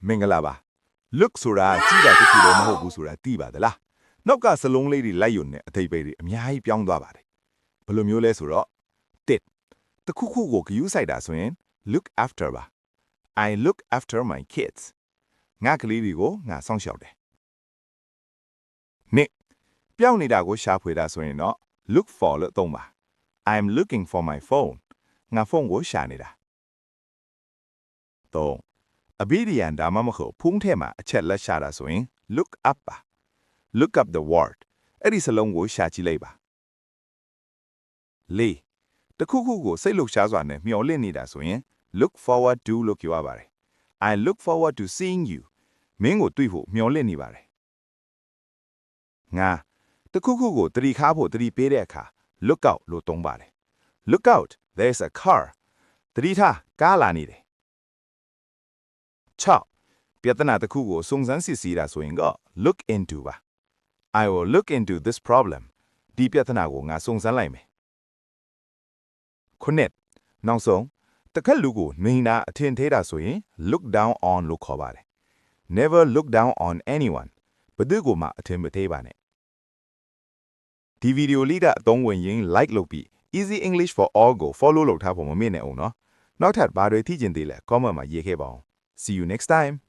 မင်္ဂလာပါ look ဆိုတာကြည့်တာတစ်ခုတော့မဟုတ်ဘူးဆိုတာသိပါသလားနောက်ကစလုံးလေးတွေလိုက်ယုံနဲ့အထိပ္ပယ်တွေအများကြီးပြောင်းသွားပါတယ်ဘယ်လိုမျိုးလဲဆိုတော့တစ်တစ်ခုခုကိုဂရုစိုက်တာဆိုရင် look after ပါ I look after my kids ငါကလေးတွေကိုငါစောင့်ရှောက်တယ်နှစ်ပြောင်းနေတာကိုရှာဖွေတာဆိုရင်တော့ look for လို့သုံးပါ I'm looking for my phone ငါဖုန်းကိုရှာနေတာသုံးအဘိဓိယံဒါမှမဟုတ်ဖုန်းထဲမှာအချက်လက်ရှာတာဆိုရင် look up ပါ look up the word အဲ့ဒီစလုံးကိုရှာကြည့်လိုက်ပါလေးတခုခုကိုစိတ်လှုပ်ရှားစွာနဲ့မျှော်လင့်နေတာဆိုရင် look forward to လို့ပြောရပါတယ် I look forward to seeing you မင်းကိုတွေ့ဖို့မျှော်လင့်နေပါတယ်ငါတခုခုကိုတတိခါဖို့တတိပေးတဲ့အခါ look out လို့သုံးပါတယ် look out there's a car တတိထားကားလာနေတယ်6ပြဿနာတစ်ခုကိုစုံစမ်းစစ်ဆေးတာဆိုရင်က look into ပါ I will look into this problem ဒီပြဿနာကိုငါစုံစမ်းလိုက်မယ်ခုနှစ်နောက်ဆုံးတစ်ခက်လူကိုနေတာအထင်သေးတာဆိုရင် look down on လို့ခေါ်ပါတယ် never look down on anyone ဘယ်သူကိုမှအထင်မသေးပါနဲ့ဒီဗီဒီယိုလေးကအသုံးဝင်ရင် like လုပ်ပြီး Easy English for All ကို follow လုပ်ထားဖို့မမေ့နဲ့အောင်နော်နောက်ထပ်ဘာတွေသိချင်သေးလဲ comment မှာရေးခဲ့ပါအောင်See you next time